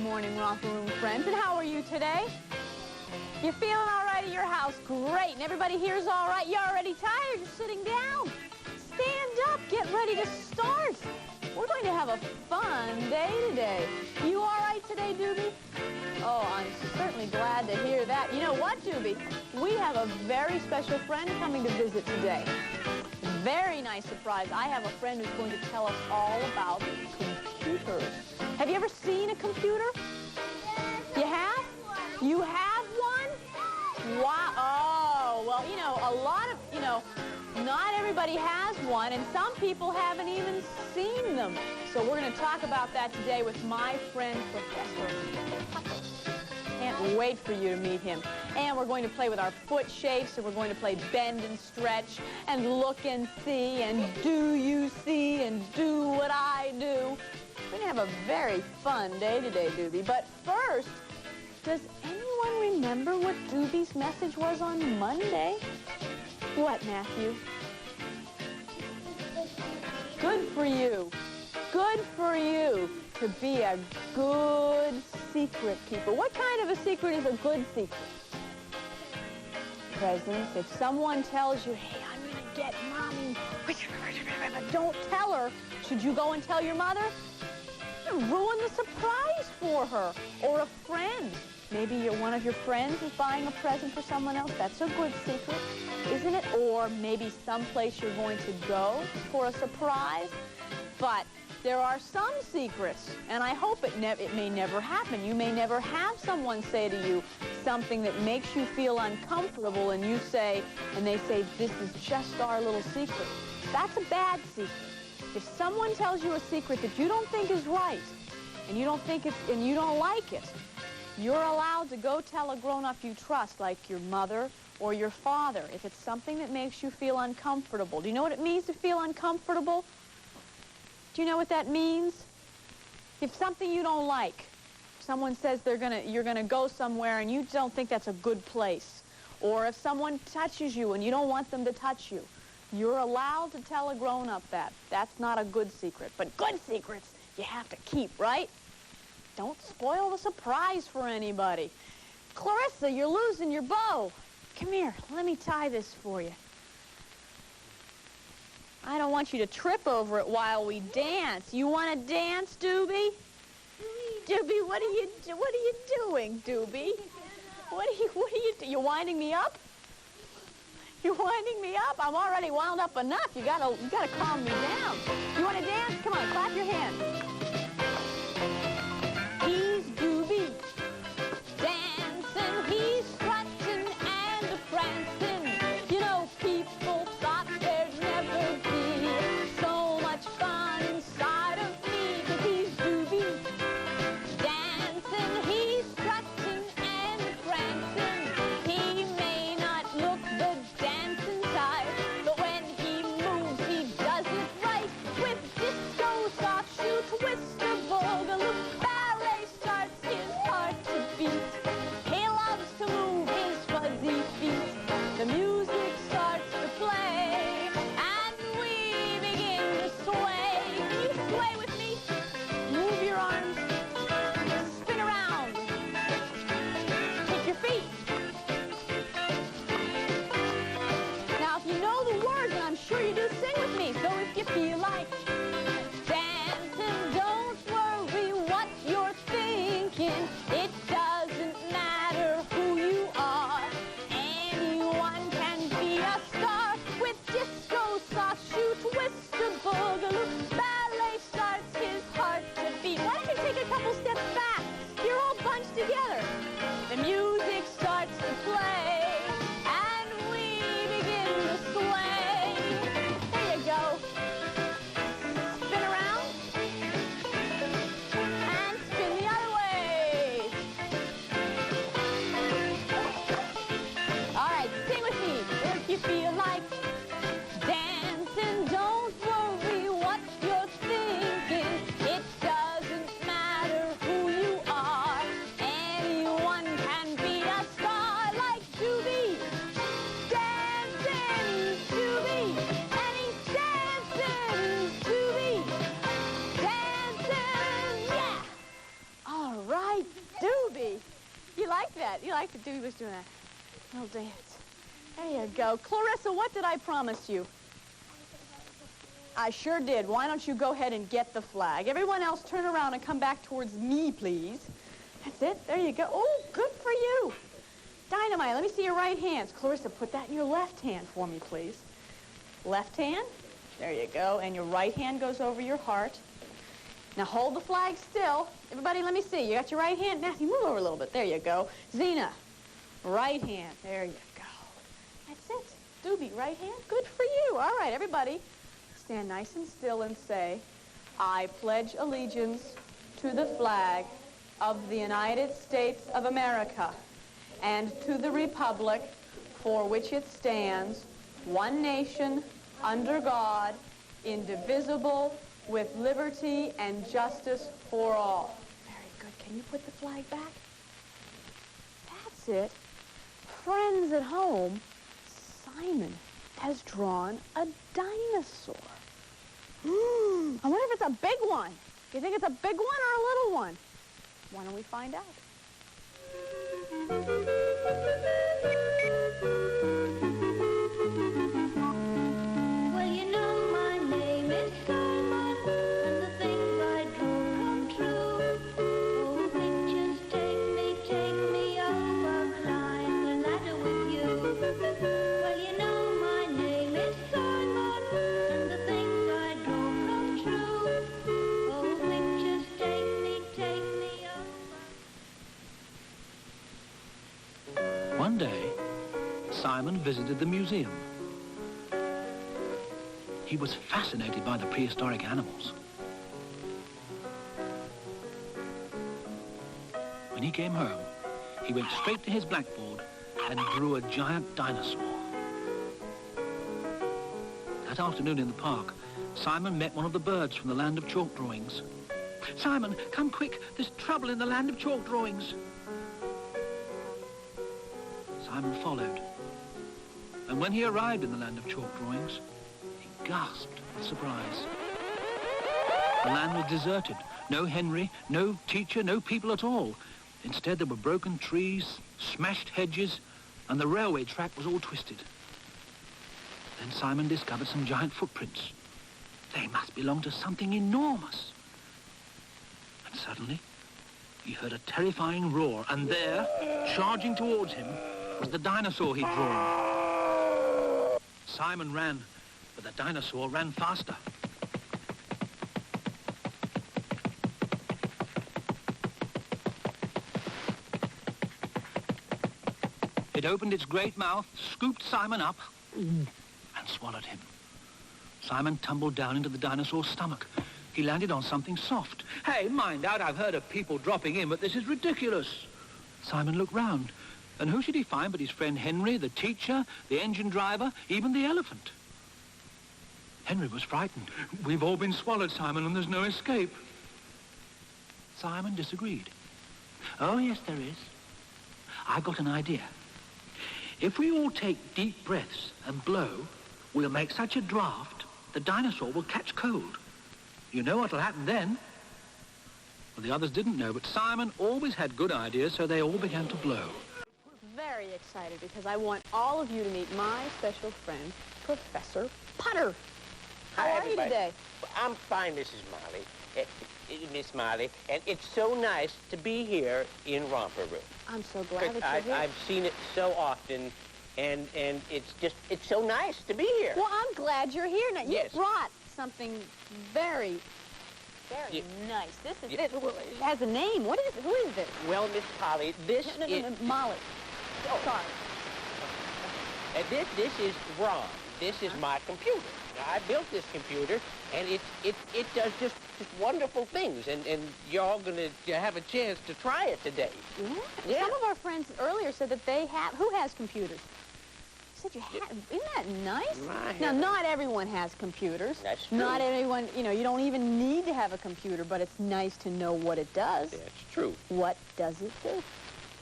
morning, Romper Room friends. And how are you today? You feeling all right at your house? Great. And everybody here's all right? You already tired? You're sitting down. Stand up. Get ready to start. We're going to have a fun day today. You all right today, Doobie? Oh, I'm certainly glad to hear that. You know what, Doobie? We have a very special friend coming to visit today. Very nice surprise. I have a friend who's going to tell us all about computers. Have you ever seen a computer? Yes. You have? You have one? Wow. Oh, well, you know, a lot of, not everybody has one, and some people haven't even seen them. So we're going to talk about that today with my friend, Professor Puckle. Can't wait for you to meet him. And we're going to play with our foot shapes, and we're going to play bend and stretch, and look and see, and do you see, and do what I do. We're going to have a very fun day today, Doobie. But first, does anyone remember what Doobie's message was on Monday? What, Matthew? Good for you. Good for you to be a good secret keeper. What kind of a secret is a good secret? Presents. If someone tells you, hey, I'm going to get Mommy, don't tell her. Should you go and tell your mother? You ruin the surprise for her. Or a friend. Maybe one of your friends is buying a present for someone else. That's a good secret, isn't it? Or maybe someplace you're going to go for a surprise. But there are some secrets, and I hope it may never happen. You may never have someone say to you something that makes you feel uncomfortable, and you say, and they say, this is just our little secret. That's a bad secret. If someone tells you a secret that you don't think is right, and you don't think it's, and you don't like it, you're allowed to go tell a grown-up you trust, like your mother or your father, if it's something that makes you feel uncomfortable. Do you know what it means to feel uncomfortable? Do you know what that means? If something you don't like, someone says you're gonna go somewhere and you don't think that's a good place, or if someone touches you and you don't want them to touch you, you're allowed to tell a grown-up that. That's not a good secret. But good secrets you have to keep, right? Don't spoil the surprise for anybody. Clarissa, you're losing your bow. Come here, let me tie this for you. I don't want you to trip over it while we dance. You want to dance, Doobie? Doobie, what are you doing, Doobie? What are you doing? You winding me up? You're winding me up? I'm already wound up enough. You gotta calm me down. You want to dance? Come on, clap your hands. He's Doobie, dancing, he's strutting and prancing. You know, people thought there'd never be so much fun inside of me, 'cause he's Doobie, dancing, he's strutting and prancing. He may not look the dancing type, but when he moves, he does it right with disco soft shoes. like that. You like that Dewey was doing that little dance. There you go. Clarissa, what did I promise you? I sure did. Why don't you go ahead and get the flag? Everyone else turn around and come back towards me, please. That's it. There you go. Oh, good for you. Dynamite, let me see your right hands. Clarissa, put that in your left hand for me, please. Left hand. There you go. And your right hand goes over your heart. Now hold the flag still. Everybody, let me see. You got your right hand? Matthew, move over a little bit. There you go. Zena, right hand. There you go. That's it. Doobie, right hand. Good for you. All right, everybody, stand nice and still and say, I pledge allegiance to the flag of the United States of America and to the republic for which it stands, one nation, under God, indivisible, with liberty and justice for all. Very good. Can you put the flag back? That's it. Friends at home, Simon has drawn a dinosaur. I wonder if it's a big one. Do you think it's a big one or a little one? Why don't we find out? Well, you know my name is Simon, and the things I draw come true. Oh, pictures take me over, climb the ladder with you. Well, you know my name is Simon, and the things I draw come true. Oh, pictures take me over. One day, Simon visited the museum. He was fascinated by the prehistoric animals. When he came home, he went straight to his blackboard and drew a giant dinosaur. That afternoon in the park, Simon met one of the birds from the land of chalk drawings. Simon, come quick, there's trouble in the land of chalk drawings. Simon followed. And when he arrived in the land of chalk drawings, he gasped with surprise. The land was deserted. No Henry, no teacher, no people at all. Instead, there were broken trees, smashed hedges, and the railway track was all twisted. Then Simon discovered some giant footprints. They must belong to something enormous. And suddenly, he heard a terrifying roar, and there, charging towards him, was the dinosaur he'd drawn. Simon ran, but the dinosaur ran faster. It opened its great mouth, scooped Simon up, and swallowed him. Simon tumbled down into the dinosaur's stomach. He landed on something soft. Hey, mind out, I've heard of people dropping in, but this is ridiculous. Simon looked round. And who should he find but his friend Henry, the teacher, the engine driver, even the elephant? Henry was frightened. We've all been swallowed, Simon, and there's no escape. Simon disagreed. Oh, yes, there is. I've got an idea. If we all take deep breaths and blow, we'll make such a draft, the dinosaur will catch cold. You know what'll happen then? Well, the others didn't know, but Simon always had good ideas, so they all began to blow. Very excited because I want all of you to meet my special friend, Professor Potter. How are you today? Well, I'm fine, Mrs. Molly. Miss Molly, and it's so nice to be here in Romper Room. I'm so glad that you're here. I've seen it so often, and it's so nice to be here. Well, I'm glad you're here now. Yes. You brought something very nice. This is it. It has a name. What is it? Who is this? Well, Miss Polly, this No, Molly. Oh. Sorry. This is Ron. This is my computer. Now, I built this computer, and it does just wonderful things, and you're all going to have a chance to try it today. Yeah. Some of our friends earlier said that they have. Who has computers? You said you have. Isn't that nice? Now, not everyone has computers. That's true. Not everyone. You know, you don't even need to have a computer, but it's nice to know what it does. That's true. What does it do?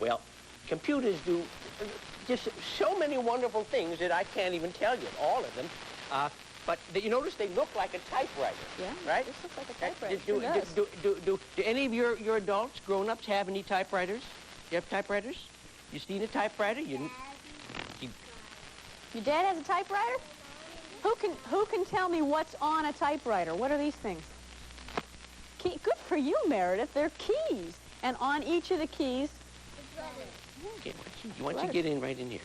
Well, computers do just so many wonderful things that I can't even tell you, all of them. But you notice they look like a typewriter. Yeah, right? This looks like a typewriter. Do any of your adults, grown-ups, have any typewriters? You have typewriters? You seen a typewriter? You... Your dad has a typewriter? Who can tell me what's on a typewriter? What are these things? Key. Good for you, Meredith. They're keys. And on each of the keys... Okay, why don't you get in right in here?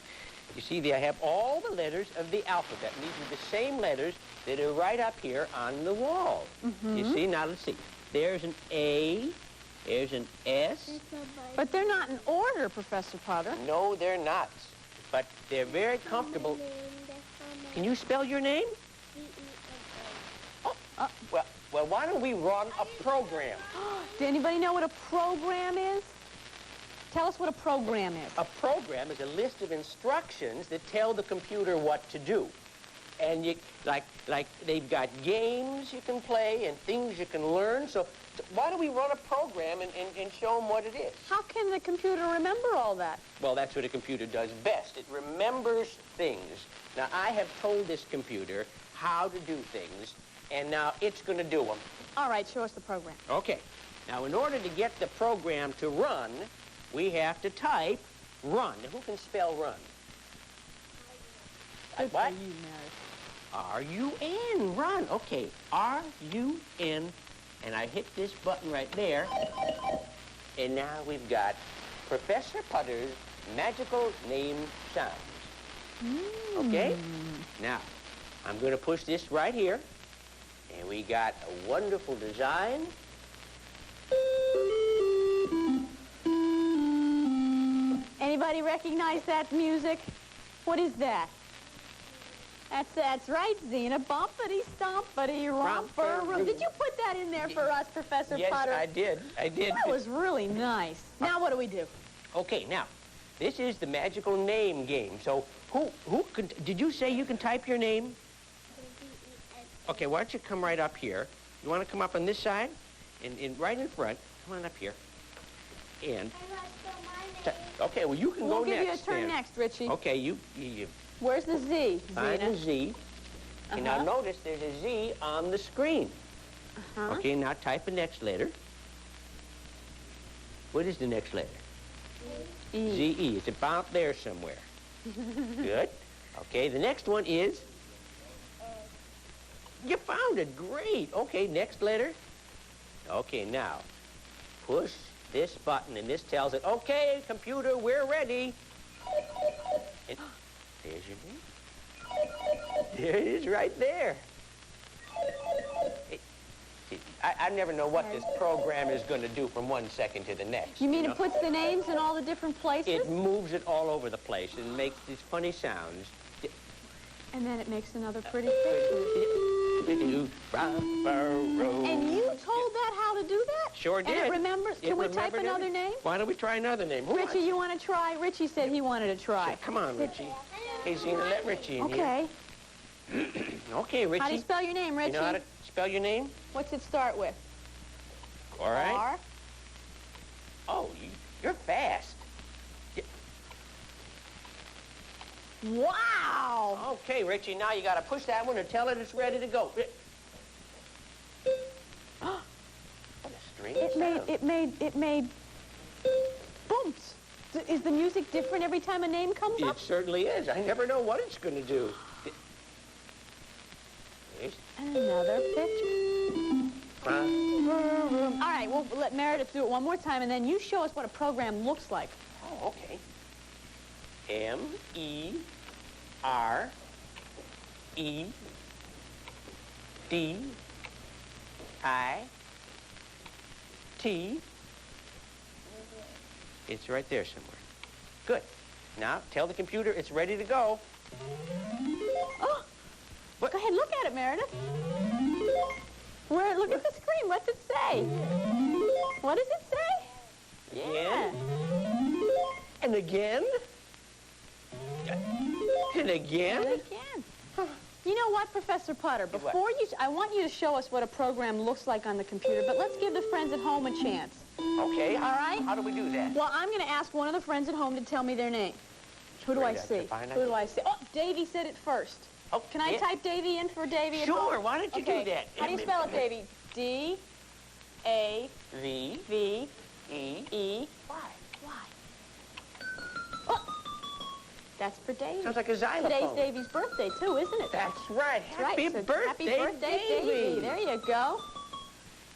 You see, I have all the letters of the alphabet. And these are the same letters that are right up here on the wall. You see? Now, let's see. There's an A. There's an S. But they're not in order, Professor Potter. No, they're not. But they're very comfortable. Can you spell your name? Well, why don't we run a program? Does anybody know what a program is? Tell us what a program is. A program is a list of instructions that tell the computer what to do. And you, like they've got games you can play and things you can learn. So why don't we run a program and show them what it is? How can the computer remember all that? Well, that's what a computer does best. It remembers things. Now, I have told this computer how to do things, and now it's going to do them. All right, show us the program. Okay. Now, in order to get the program to run, we have to type run. Now, who can spell run? Good What? for you, Meredith. R-U-N, run. Okay, R-U-N, and I hit this button right there, and now we've got Professor Potter's magical name sounds. Okay? Now, I'm going to push this right here, and we got a wonderful design. Anybody recognize that music? What is that? That's right, Zena. Bumpity stompity romper room. Did you put that in there for us, Professor Potter? Yes, I did. I did. That was really nice. Now what do we do? Okay, now, this is the magical name game. So who could, did you say you can type your name? Okay, why don't you come right up here? You want to come up on this side? And right in front. Come on up here. And... Okay, well, you can go next. We'll give you a turn next, Richie. Okay, you Where's the Z, find Zena? the Z. And now notice there's a Z on the screen. Okay, now type the next letter. What is the next letter? E. Z-E. It's about there somewhere. Good. Okay, the next one is... You found it. Great. Okay, next letter. Okay, now, push this button, and this tells it, okay, computer, we're ready. And there's your name. There it is right there. I never know what this program is going to do from one second to the next. You mean it puts the names in all the different places? It moves it all over the place and makes these funny sounds. And then it makes another pretty picture. And you told that how to do that? Sure did. And it remembers. Can we type another name? Why don't we try another name? Richie, you want to try? Richie said he wanted to try. Come on, Richie. Hey, Zena, let Richie in here. Okay, Richie. How do you spell your name, Richie? You know how to spell your name? What's it start with? All right. R. Oh, you're fast. Wow! Okay, Richie, now you got to push that one and tell it it's ready to go. What a strange sound. It made bumps. Is the music different every time a name comes up? It certainly is. I never know what it's going to do. Another picture. All right, we'll let Meredith do it one more time, and then you show us what a program looks like. Oh, okay. M-E-R-E-D-I-T. It's right there somewhere. Good. Now, tell the computer it's ready to go. Oh! What? Go ahead, look at it, Meredith. Look at the screen. What's it say? What does it say? Yeah. And again. And again. And again. You know what, Professor Potter? Before I want you to show us what a program looks like on the computer, but let's give the friends at home a chance. Okay. All right? How do we do that? Well, I'm going to ask one of the friends at home to tell me their name. Who do I see? Who do I see? Oh, Davy said it first. Oh, Can I type Davy in for Davy at home? Sure, why don't you do that? How do you spell it, Davy? D-A-V-E-E. V-E-E. Why? That's for Davy. Sounds like a xylophone. Today's Davy's birthday, too, isn't it? That's right. Happy So birthday, happy birthday, Davy. There you go.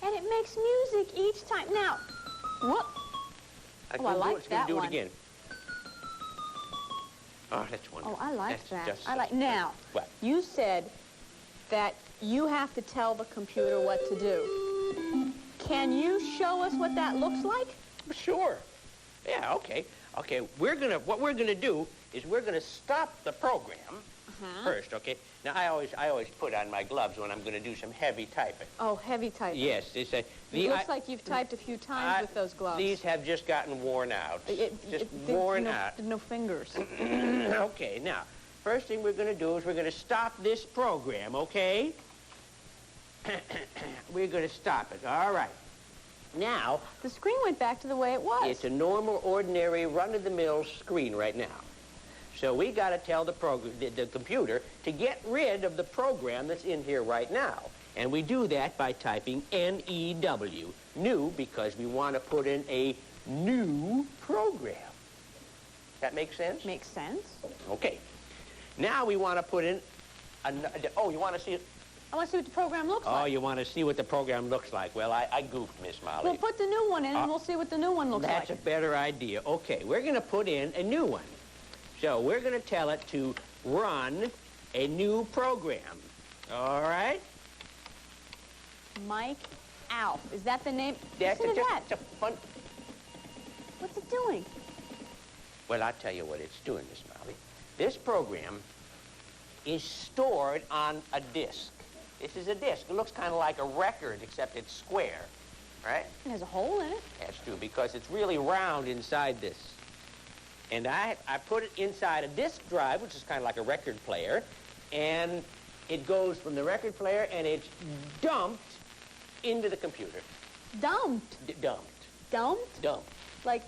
And it makes music each time. Now, whoop. Oh, I like that do one. it again. Oh, that's wonderful. Oh, I like that. Just I like. Now, what? you said that you have to tell the computer what to do. Can you show us what that looks like? Sure. Yeah, okay. Okay, what we're gonna do is we're gonna stop the program first, okay? Now, I always put on my gloves when I'm gonna do some heavy typing. Oh, heavy typing. Yes, it's It looks like you've typed a few times with those gloves. These have just gotten worn out. Just worn out. No fingers. Okay, now, first thing we're gonna do is we're gonna stop this program, okay? We're gonna stop it, all right. Now, The screen went back to the way it was. it's a normal, ordinary, run-of-the-mill screen right now. So we got to tell the computer to get rid of the program that's in here right now. And we do that by typing N-E-W, new, because we want to put in a new program. That make sense? Makes sense. Okay. Now we want to put in, oh, you want to see it? I want to see what the program looks Oh, like. you want to see what the program looks like. Well, I goofed, Miss Molly. Well, put the new one in and we'll see what the new one looks That's like. a better idea. Okay, we're going to put in a new one. So we're going to tell it to run a new program. All right? Mike Alf. Is that the name? That's Listen to that. just a fun... What's it doing? Well, I'll tell you what it's doing, Miss Molly. This program is stored on a disk. This is a disk. It looks kind of like a record, except it's square, right? It has a hole in it. That's true, because it's really round inside this. And I put it inside a disk drive, which is kind of like a record player, and it goes from the record player and it's dumped into the computer. Dumped. Dumped. Dumped? Dumped. Like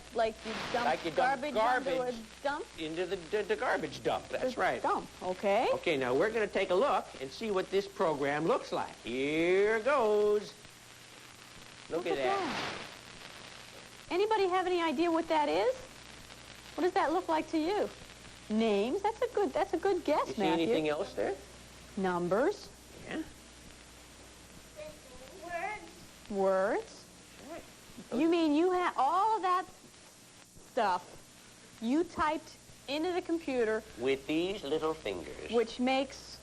you dump Like you dump garbage garbage into a dump? into the garbage dump. That's right. Dump, okay. Okay, now we're going to take a look and see what this program looks like. Here goes. Look at that. Anybody have any idea what that is? What does that look like to you? Names? That's a good guess, You see Matthew. anything else there? Numbers. Yeah. Words. You mean you had all of that stuff you typed into the computer, With these little fingers. which makes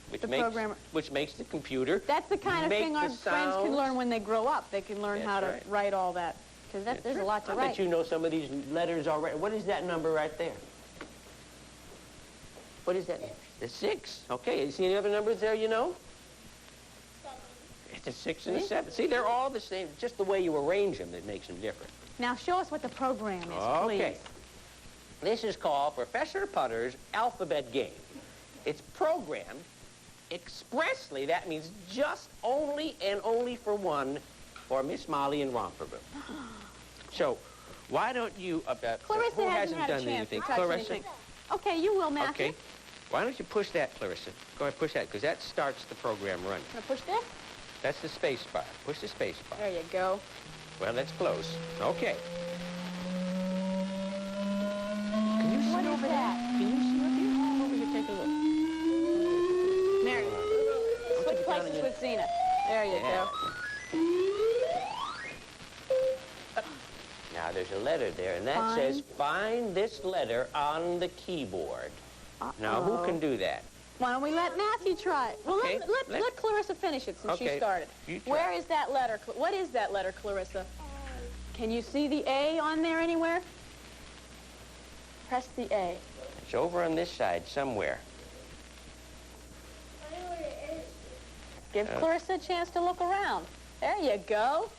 Which the makes, programmer... Which makes the computer That's the kind of make thing the our friends can sounds. learn when they grow up. They can learn That's how to right. write all that. Because there's a lot to I write. bet you know some of these letters already. What is that number right there? What is that? The 6. Okay, you see any other numbers there you know? 7. It's a 6 and a 7. See, they're all the same. It's just the way you arrange them that makes them different. Now show us what the program is, Okay. please. This is called Professor Putter's Alphabet Game. It's programmed expressly, that means just only and only for one, for Miss Molly and Romper Room. So, why don't you... Clarissa who hasn't had a done chance anything? to touch Clarissa? anything. Okay, you will, Matthew. Okay. Why don't you push that, Clarissa? Go ahead, push that, because that starts the program running. Gonna push this? That's the space bar. Push the space bar. There you go. Well, that's close. Okay. Can you see What is over that? there? Can you see up here? Come over here, take a look. Mary, Don't switch take it down places in with Zena. There you Yeah. go. Now, there's a letter there, and that Find. says, find this letter on the keyboard. Now, who can do that? Why don't we let Matthew try it? Well, Okay, let Clarissa finish it since she Okay, started. you try. Where is that letter? What is that letter, Clarissa? Can you see the A on there anywhere? Press the A. It's over on this side somewhere. Give Clarissa a chance to look around. There you go.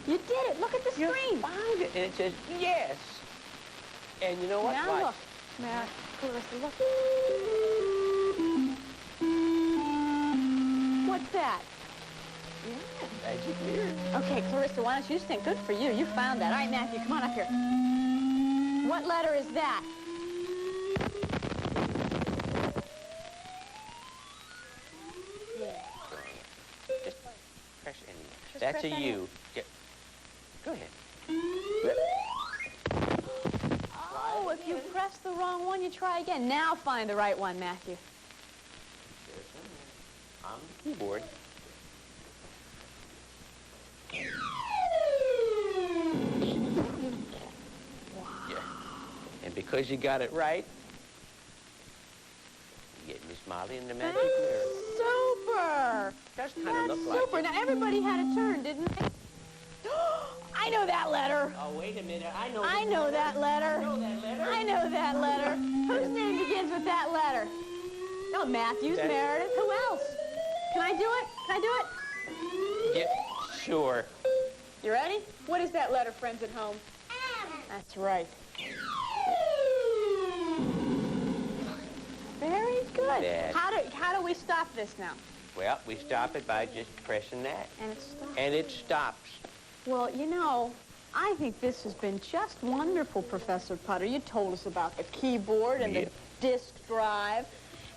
You did it. Look at the screen. Found it, and it says, yes. And you know what? Now Watch. look. Now, Clarissa, look. What's that? Magic mirror. Okay, Clarissa, why don't you stand? Good for you. You found that. All right, Matthew, come on up here. What letter is that? Just press any. Just That's press a any. U. Go ahead. Oh, if you press the wrong one, you try again. Now find the right one, Matthew. There's one on the keyboard. Yeah. And because you got it right, you get Miss Molly in the magic mirror. Super! Does kind of look like Super. it. Now, everybody had a turn, didn't they? I know that letter. Oh, wait a minute. I know that letter. I know that letter. I know that letter. Whose name begins with that letter? No, Matthews, Meredith. Who else? Can I do it? Can I do it? Yeah, sure. You ready? What is that letter, friends at home? That's right. Very good. That. How do we stop this now? Well, we stop it by just pressing that. And it stops. And it stops. Well, you know, I think this has been just wonderful, Professor Putter. You told us about the keyboard and the disk drive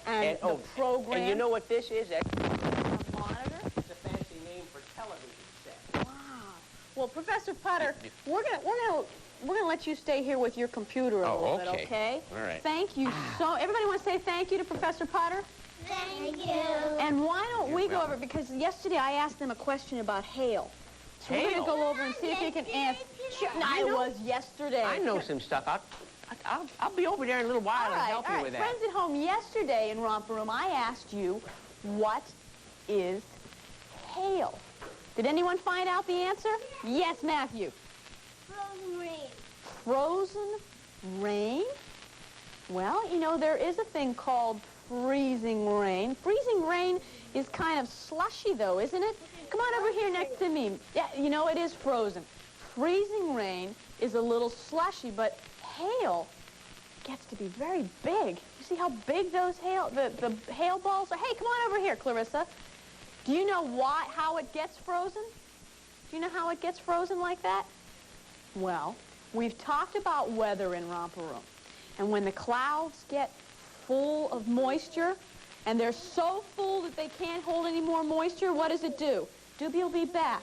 and the program. And you know what this is? That's a monitor. It's a fancy name for television set. Wow. Well, Professor Putter, we're gonna let you stay here with your computer a little bit, okay? All right. Thank you so. Everybody want to say thank you to Professor Putter? Thank you. And why don't we go over, because yesterday I asked them a question about hail. So we're going to go over and see if you can answer. Sure, it was yesterday. I know some stuff. I'll be over there in a little while and help you with that. Friends at home, yesterday in Romper Room, I asked you, what is hail? Did anyone find out the answer? Yes, Matthew. Frozen rain. Frozen rain? Well, you know, there is a thing called freezing rain. Freezing rain is kind of slushy, though, isn't it? Come on over here next to me. Yeah, you know, it is frozen. Freezing rain is a little slushy, but hail gets to be very big. You see how big those the hail balls are? Hey, come on over here, Clarissa. Do you know how it gets frozen? Do you know how it gets frozen like that? Well, we've talked about weather in Romper Room. And when the clouds get full of moisture, and they're so full that they can't hold any more moisture, what does it do? Doobie will be back.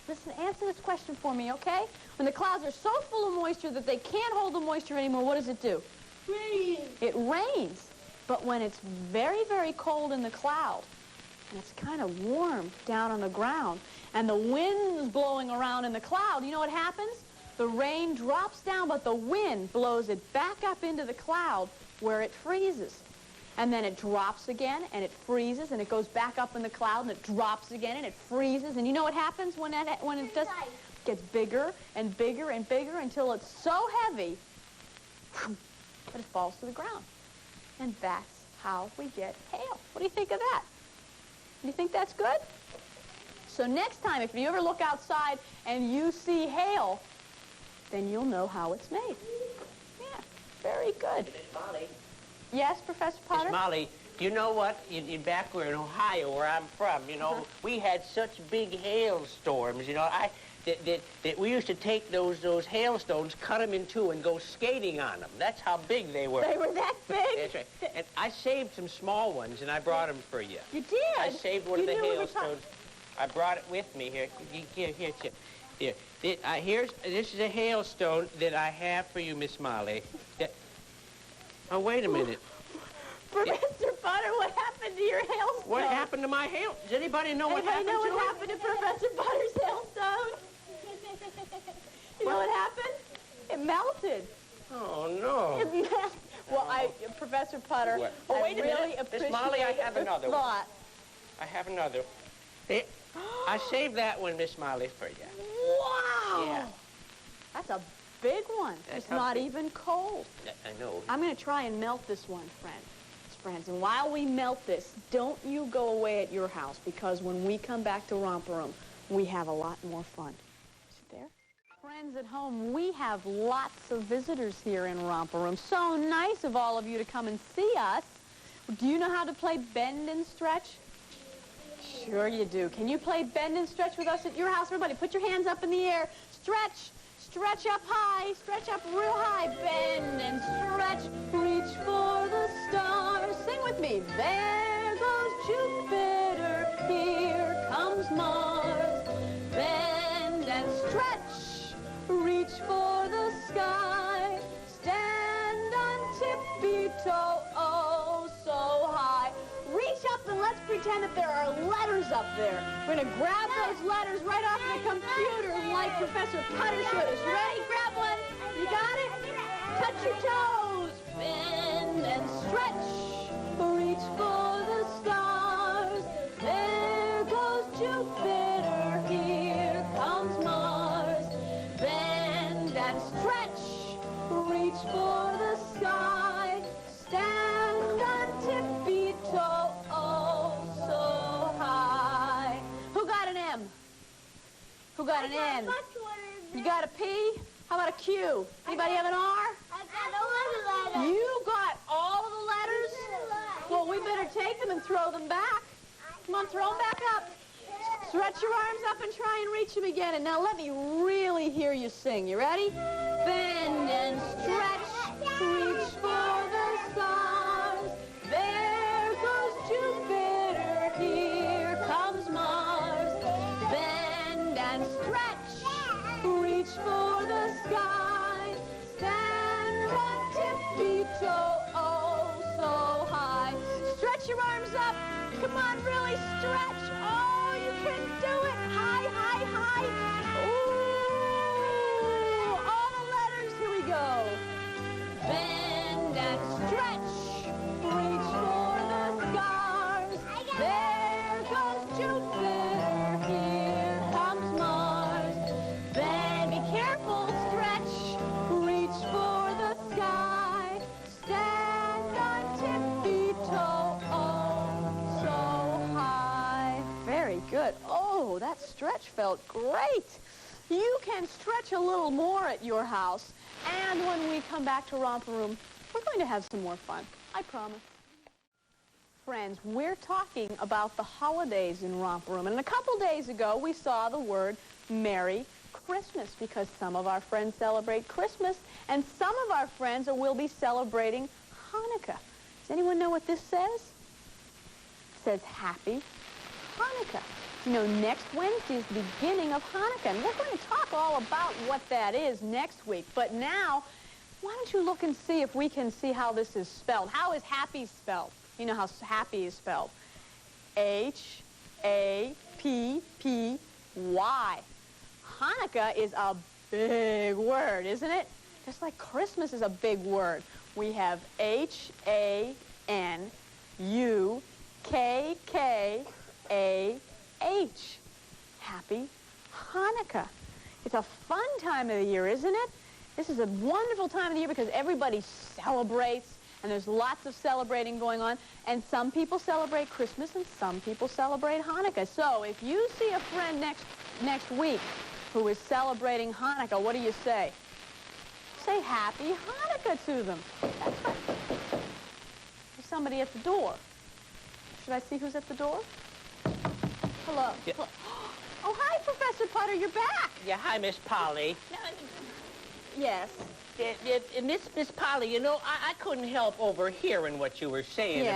Listen, answer this question for me, okay? When the clouds are so full of moisture that they can't hold the moisture anymore, what does it do? Rain. It rains. But when it's very, very cold in the cloud, and it's kind of warm down on the ground, and the wind's blowing around in the cloud, you know what happens? The rain drops down, but the wind blows it back up into the cloud where it freezes. And then it drops again, and it freezes, and it goes back up in the cloud, and it drops again, and it freezes. And you know what happens when it does? It gets bigger and bigger and bigger until it's so heavy that it falls to the ground. And that's how we get hail. What do you think of that? Do you think that's good? So next time, if you ever look outside and you see hail, then you'll know how it's made. Yeah, very good. Miss Molly. Yes, Professor Potter? Miss Molly, you know what? Back where in Ohio, where I'm from, you know, we had such big hailstorms, you know. That we used to take those hailstones, cut them in two, and go skating on them. That's how big they were. They were that big? That's right. And I saved some small ones, and I brought them for you. You did? I saved one of the knew we were hailstones. I brought it with me here. Here. This is a hailstone that I have for you, Miss Molly. Oh, wait a minute. Professor Potter, what happened to your hailstone? What happened to my hail? Does anybody know what happened to it? Anybody know what happened to Professor Potter's hailstone? You know what happened? It melted. Oh, no. It melted. Well, Professor Potter, What? Oh, wait a really minute. appreciate Miss Molly, I have the another one. thought. I have another. I saved that one, Miss Molly, for you. Wow. Yeah. That's a big one. That's It's how not big. even cold. I know. I'm going to try and melt this one, friends. And while we melt this, don't you go away at your house, because when we come back to Romper Room, we have a lot more fun. Is it there? Friends at home, we have lots of visitors here in Romper Room. So nice of all of you to come and see us. Do you know how to play bend and stretch? Sure you do. Can you play bend and stretch with us at your house? Everybody, put your hands up in the air. Stretch. Stretch up high. Stretch up real high. Bend and stretch. Reach for the stars. Sing with me. There goes Jupiter. Here comes Mars. Bend and stretch. Reach for the sky. Stand pretend that there are letters up there. We're going to grab those letters right off the computer like Professor Putter showed us. You ready? Grab one. You got it? Touch your toes. Bend and stretch. Reach for the stars. There goes Jupiter. Here comes Mars. Bend and stretch. Reach for the sky. Stand on tippy-toe, oh, so high. Who got an M? Who got an N? You got a P? How about a Q? Anybody have an R? I got a letter. You got all of the letters? Well, we better take them and throw them back. Come on, throw them back up. Stretch your arms up and try and reach them again. And now let me really hear you sing. You ready? Bend and stretch, reach for the stars. There goes Jupiter, here comes Mars. Bend and stretch, reach for the sky. Stand on tippy-toe, oh, so high. Stretch your arms up. Come on, really stretch. Oh, you can do it. High, high, high. Ooh, all the letters. Here we go. Bend and stretch. Reach for the stars. There goes Jupiter. Here comes Mars. Bend, be careful. Stretch. Reach for the sky. Stand on tippy-toe. Oh, so high. Very good. Oh, that stretch felt great. You can stretch a little more at your house. And when we come back to Romper Room, we're going to have some more fun. I promise. Friends, we're talking about the holidays in Romper Room. And a couple days ago, we saw the word Merry Christmas because some of our friends celebrate Christmas and some of our friends will be celebrating Hanukkah. Does anyone know what this says? It says Happy Hanukkah. You know, next Wednesday is the beginning of Hanukkah, and we're going to talk all about what that is next week. But now, why don't you look and see if we can see how this is spelled. How is happy spelled? You know how happy is spelled. H-A-P-P-Y. Hanukkah is a big word, isn't it? Just like Christmas is a big word. We have H-A-N-U-K-K-A-H. Happy Hanukkah. It's a fun time of the year, isn't it? This is a wonderful time of the year because everybody celebrates, and there's lots of celebrating going on. And some people celebrate Christmas, and some people celebrate Hanukkah. So if you see a friend next week who is celebrating Hanukkah, what do you say? Say Happy Hanukkah to them. That's right. There's somebody at the door. Should I see who's at the door? Hello. Yeah. Oh, hi, Professor Putter. You're back. Yeah, hi, Miss Polly. Yes. Miss Polly, you know, I couldn't help overhearing what you were saying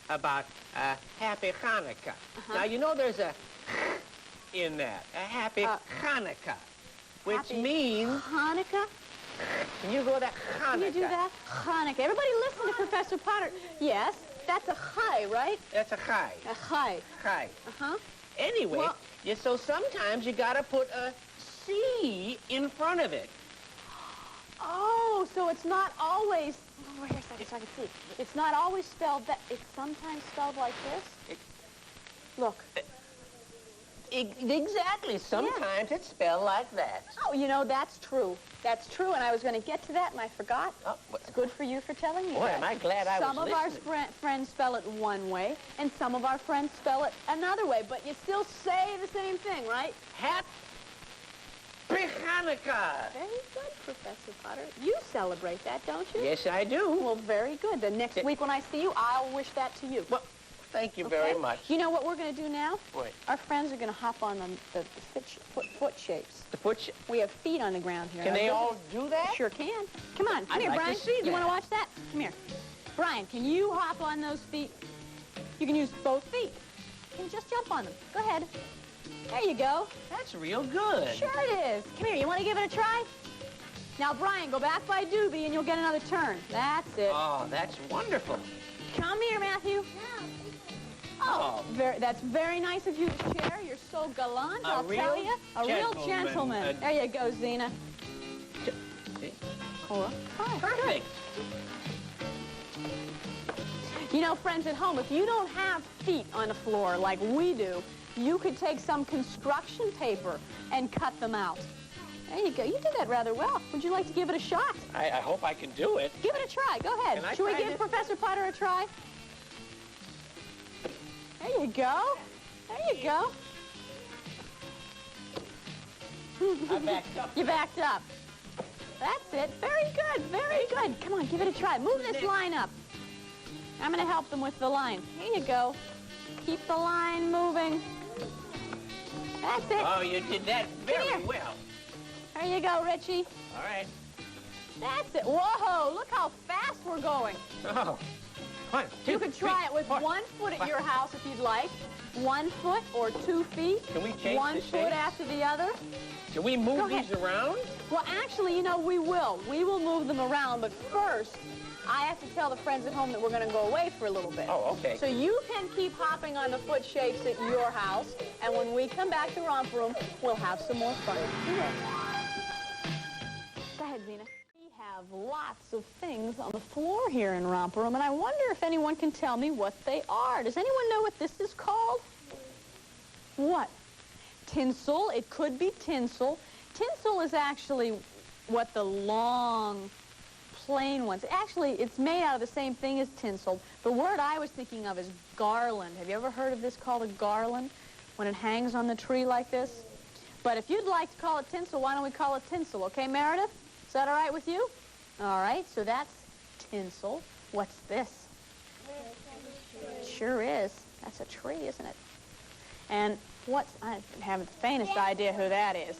about Happy Hanukkah. Now, you know there's a in that, a Happy Hanukkah, which means... Hanukkah? Can you go to Hanukkah? Can you do that? Hanukkah. Everybody listen to Professor Potter. Yes, that's a chai, right? That's a chai. A chai. Chai. Uh-huh. Anyway, Well, so sometimes you gotta put a C in front of it. oh, so it's not always... Oh, here a second so I can see. It's not always spelled that... It's sometimes spelled like this? Look. Exactly. Sometimes it's spelled like that. Oh, you know, that's true. That's true, and I was going to get to that, and I forgot. Oh, It's good for you for telling me boy, that. am I glad I was Some of our listening. friends spell it one way, and some of our friends spell it another way, but you still say the same thing, right? Happy Hanukkah. Very good, Professor Potter. You celebrate that, don't you? Yes, I do. Well, very good. Then next week when I see you, I'll wish that to you. Well, thank you very much. You know what we're going to do now? What? Our friends are going to hop on the foot shapes. The foot. We have feet on the ground here. Can they all do that? Sure can. Come on. Come I'd here, like to Brian. see You that. want to watch that? Come here. Brian, can you hop on those feet? You can use both feet. You can just jump on them. Go ahead. There you go. That's real good. Sure it is. Come here. You want to give it a try? Now, Brian, go back by Doobie and you'll get another turn. That's it. Oh, that's wonderful. Come here, Matthew. Oh. That's very nice of you to share. You're so gallant, I'll tell you. A real gentleman. There you go, Zena. All right. Perfect. You know, friends at home, if you don't have feet on the floor like we do, you could take some construction paper and cut them out. There you go. You did that rather well. Would you like to give it a shot? I hope I can do it. Give it a try. Go ahead. Can I Should we try give this? Professor Potter a try? There you go. There you go. I backed up. You backed up. That's it. Very good. Very good. Come on, give it a try. Move this line up. I'm going to help them with the line. Here you go. Keep the line moving. That's it. Oh, you did that very here. well. There you go, Richie. All right. That's it. Whoa, look how fast we're going. Oh. 1, 2, You could try 3, it with 4. 1 foot at your house if you'd like. 1 foot or 2 feet. Can we change One the foot shape? after the other. Can we Go move ahead. these around? Well, actually, you know, we will. We will move them around, but first, I have to tell the friends at home that we're going to go away for a little bit. Oh, okay. So you can keep hopping on the foot shapes at your house, and when we come back to Romper Room, we'll have some more fun. Go ahead, Zena. We have lots of things on the floor here in Romper Room, and I wonder if anyone can tell me what they are. Does anyone know what this is called? What? Tinsel. It could be tinsel. Tinsel is actually what the long, plain ones. Actually, it's made out of the same thing as tinsel. The word I was thinking of is garland. Have you ever heard of this called a garland? When it hangs on the tree like this? But if you'd like to call it tinsel, why don't we call it tinsel? Okay, Meredith? Is that all right with you? All right, so that's tinsel. What's this? It sure is. That's a tree, isn't it? And I haven't the faintest idea who that is.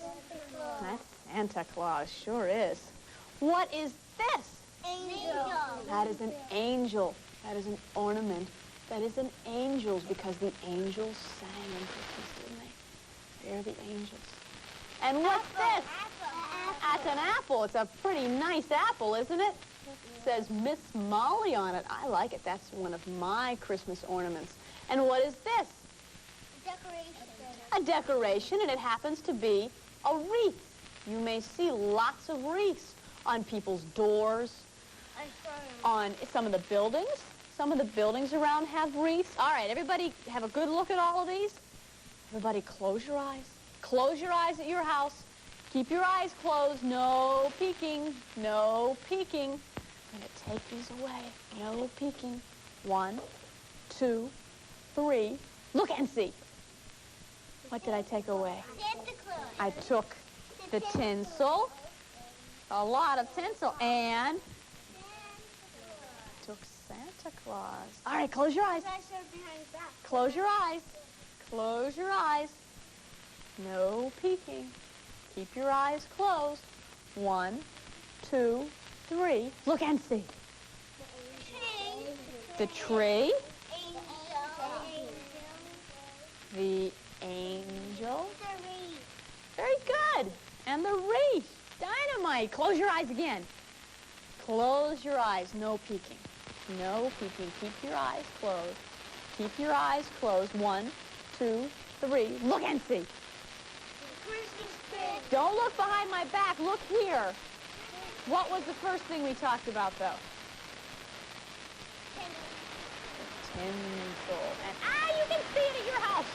That's Santa Claus, sure is. What is this? Angel. That is an angel. That is an ornament. That is an angel's because the angels sang in Christmas, didn't they? They're the angels. And what's this? That's an apple. It's a pretty nice apple, isn't it? It says Miss Molly on it. I like it. That's one of my Christmas ornaments. And what is this? Decoration. A decoration, and it happens to be a wreath. You may see lots of wreaths on people's doors, on some of the buildings. Some of the buildings around have wreaths. All right, everybody have a good look at all of these. Everybody close your eyes. Close your eyes at your house. Keep your eyes closed. No peeking. No peeking. I'm going to take these away. No peeking. 1, 2, 3. Look and see. What did I take away? Santa Claus. I took the tinsel, a lot of tinsel, and took Santa Claus. All right, close your eyes. Behind his back. Close your eyes. Close your eyes. No peeking. Keep your eyes closed. 1, 2, 3. Look and see. The tree, the angel. Very good. And the wreath. Dynamite. Close your eyes again. Close your eyes. No peeking. No peeking. Keep your eyes closed. Keep your eyes closed. 1, 2, 3. Look and see. Don't look behind my back. Look here. What was the first thing we talked about, though? Tinsel. And, you can see it at your house.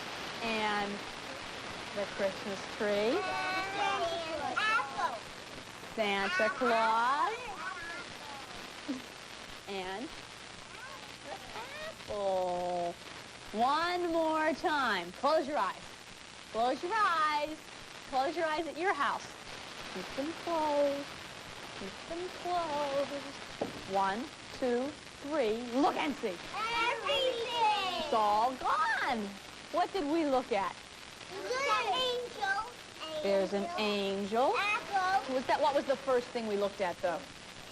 And the Christmas tree. Apple. Santa Claus. And the apple. One more time. Close your eyes. Close your eyes. Close your eyes at your house. Keep them closed. Keep them closed. 1, 2, 3. Look and see. Everything. It's all gone. What did we look at? Angel. There's an angel. Apple. What was the first thing we looked at, though?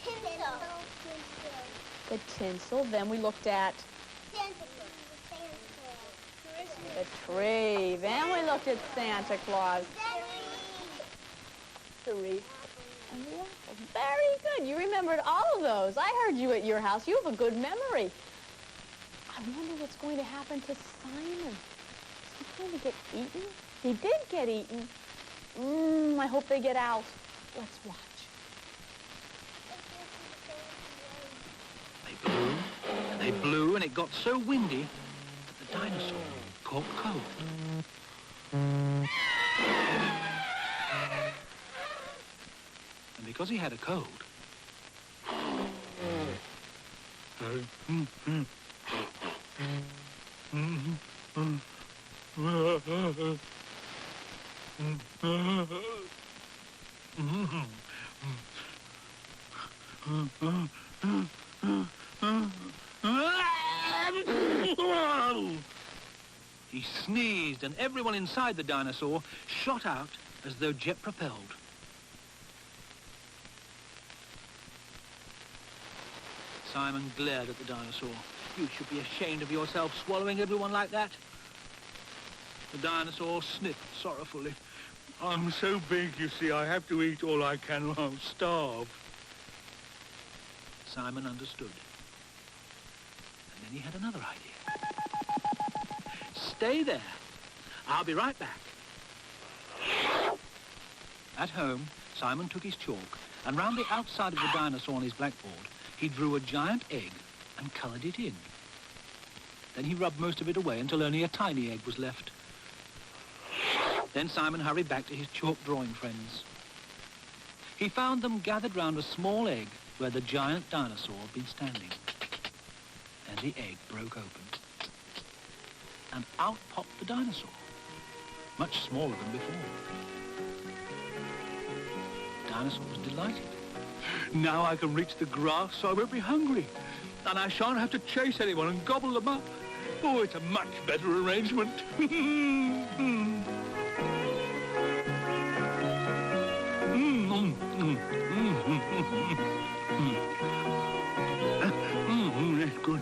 Tinsel. The tinsel. Then we looked at Santa Claus. the tree. Then we looked at Santa Claus. The wreath. And the apple. Very good. You remembered all of those. I heard you at your house. You have a good memory. I wonder what's going to happen to Simon. Is he going to get eaten? He did get eaten. I hope they get out. Let's watch. They blew, and they blew, and it got so windy that the dinosaur caught cold. And because he had a cold, he sneezed, and everyone inside the dinosaur shot out as though jet-propelled. Simon glared at the dinosaur. You should be ashamed of yourself, swallowing everyone like that. The dinosaur sniffed sorrowfully. I'm so big, you see, I have to eat all I can or I'll starve. Simon understood. And then he had another idea. Stay there. I'll be right back. At home, Simon took his chalk, and round the outside of the dinosaur on his blackboard, he drew a giant egg and coloured it in. Then he rubbed most of it away until only a tiny egg was left. Then Simon hurried back to his chalk drawing friends. He found them gathered round a small egg where the giant dinosaur had been standing. Then the egg broke open. And out popped the dinosaur, much smaller than before. The dinosaur was delighted. Now I can reach the grass, so I won't be hungry. And I shan't have to chase anyone and gobble them up. Oh, it's a much better arrangement. That's good.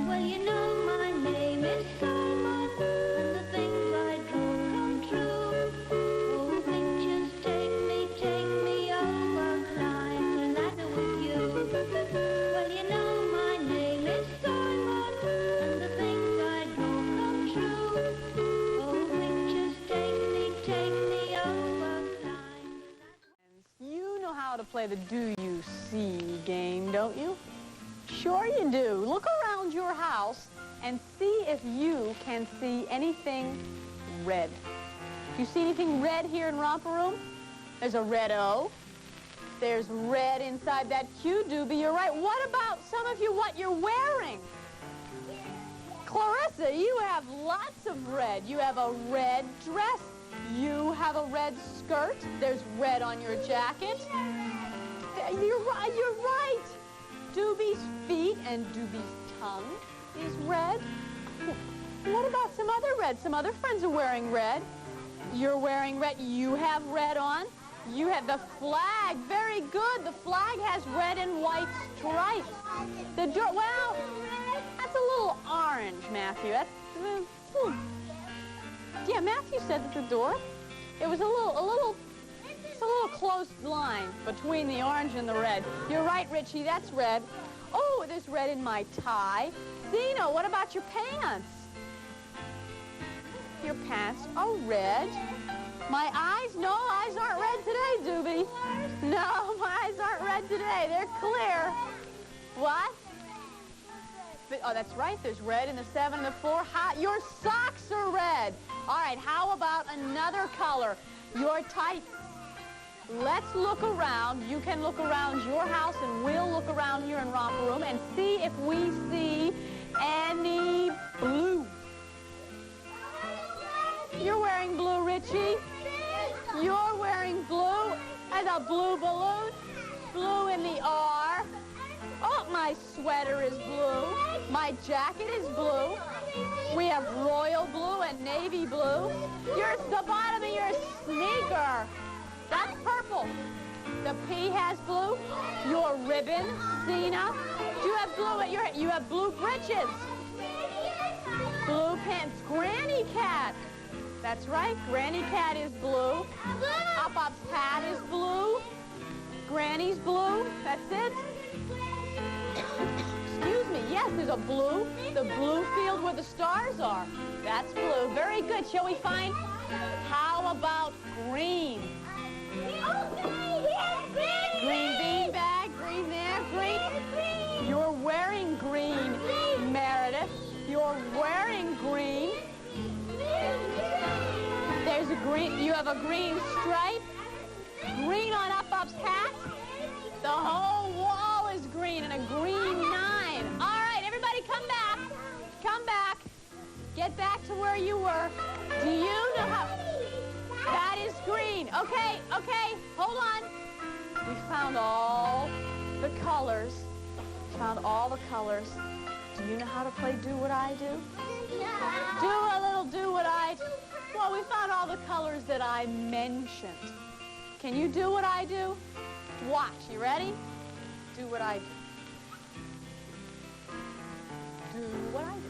Well, you know my name is Simon, and the things I draw come true. Oh, pictures take me over, climb the ladder with you. Well, you know my name is Simon, and the things I draw come true. Oh, pictures take me over, climb the ladder. You know how to play the Do You See game, don't you? Sure you do. Look around your house and see if you can see anything red. You see anything red here in Romper Room? There's a red O. There's red inside that Q doobie. You're right. What about some of you, what you're wearing? Clarissa, you have lots of red. You have a red dress. You have a red skirt. There's red on your jacket. You're right. You're right. Doobie's feet and Doobie's tongue is red. What about some other red? Some other friends are wearing red. You're wearing red. You have red on. You have the flag. Very good. The flag has red and white stripes. The door, well, that's a little orange, Matthew. That's, yeah, Matthew said that the door, it was a little close line between the orange and the red. You're right, Richie, that's red. Oh, there's red in my tie. Zeno, what about your pants? Your pants are red. My eyes? No, eyes aren't red today, Doobie. No, my eyes aren't red today. They're clear. What? Oh, that's right. There's red in the 7 and the 4. Your socks are red. All right, how about another color? Your tights. Let's look around. You can look around your house, and we'll look around here in Romper Room and see if we see any blue. You're wearing blue, Richie. You're wearing blue. As a blue balloon. Blue in the R. Oh, my sweater is blue. My jacket is blue. We have royal blue and navy blue. The bottom of your sneaker. That's purple. The P has blue. Your ribbon, Zena. Do you have blue at your head? You have blue breeches. Blue pants. Granny Cat. That's right. Granny Cat is blue. Up-Up's hat is blue. Granny's blue. That's it. Excuse me. Yes, there's a blue. The blue field where the stars are. That's blue. Very good. Shall we find? How about green? Green beanbag. Green there. Green. You're wearing green, Meredith. You're wearing green. There's a green. You have a green stripe. Green on Up-Up's hat. The whole wall is green and a green 9. All right, everybody come back. Come back. Get back to where you were. Do you know how... That is green. Okay, hold on. We found all the colors. Found all the colors. Do you know how to play Do What I Do? Do a little Do What I Do. Well, we found all the colors that I mentioned. Can you do what I do? Watch. You ready? Do what I do. Do what I do.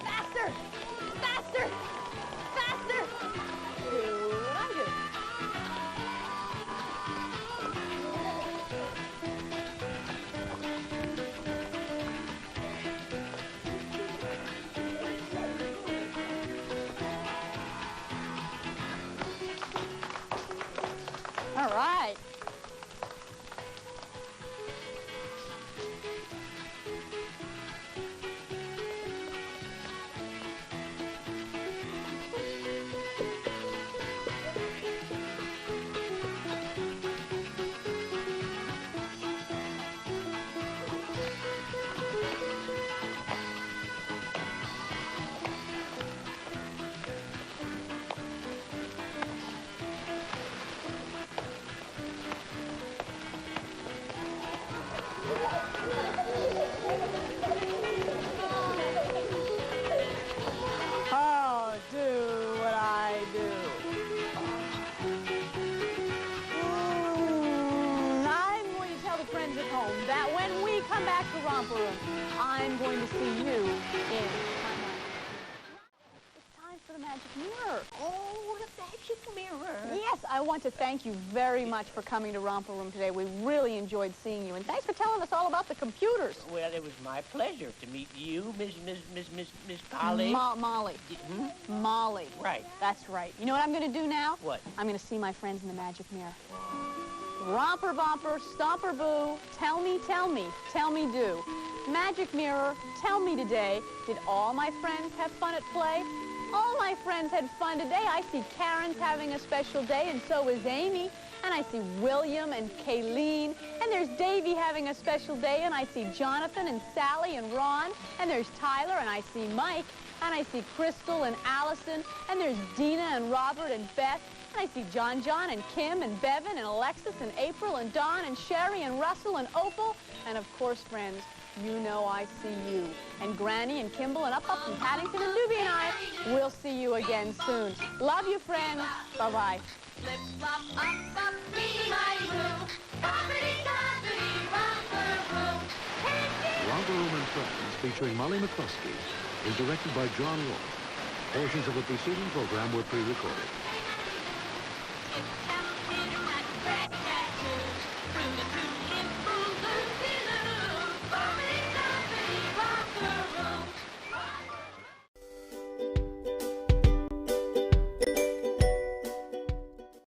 Faster! Faster! Faster! Do what I do. All right. Oh, do what I do. I'm going to tell the friends at home that when we come back to Romper Room, I'm going to see you in my mind. It's time for the magic mirror. Oh, the magic mirror. Yes, I want to thank you very much for coming to Romper Room today. We really enjoyed seeing you, and thanks for telling us all about the computers. Well, it was my pleasure to meet you, Miss Polly. Molly. Molly. Right. That's right. You know what I'm going to do now? What? I'm going to see my friends in the magic mirror. Romper bumper, stomper boo, tell me, do. Magic mirror, tell me today, did all my friends have fun at play? All my friends had fun today. I see Karen's having a special day, and so is Amy. And I see William and Kayleen. And there's Davy having a special day, and I see Jonathan and Sally and Ron. And there's Tyler, and I see Mike. And I see Crystal and Allison. And there's Dina and Robert and Beth. And I see John and Kim and Bevan and Alexis and April and Dawn and Sherry and Russell and Opal. And of course, friends, you know I see you. And Granny and Kimball and Up-Up and Paddington and Doobie and I will see you again soon. Love you, friends. Bye-bye. Flip, flop, up, be my room. Boppity-boppity, romper room. Romper Room and Friends, featuring Molly McCluskey, is directed by John Roy. Portions of the preceding program were pre-recorded.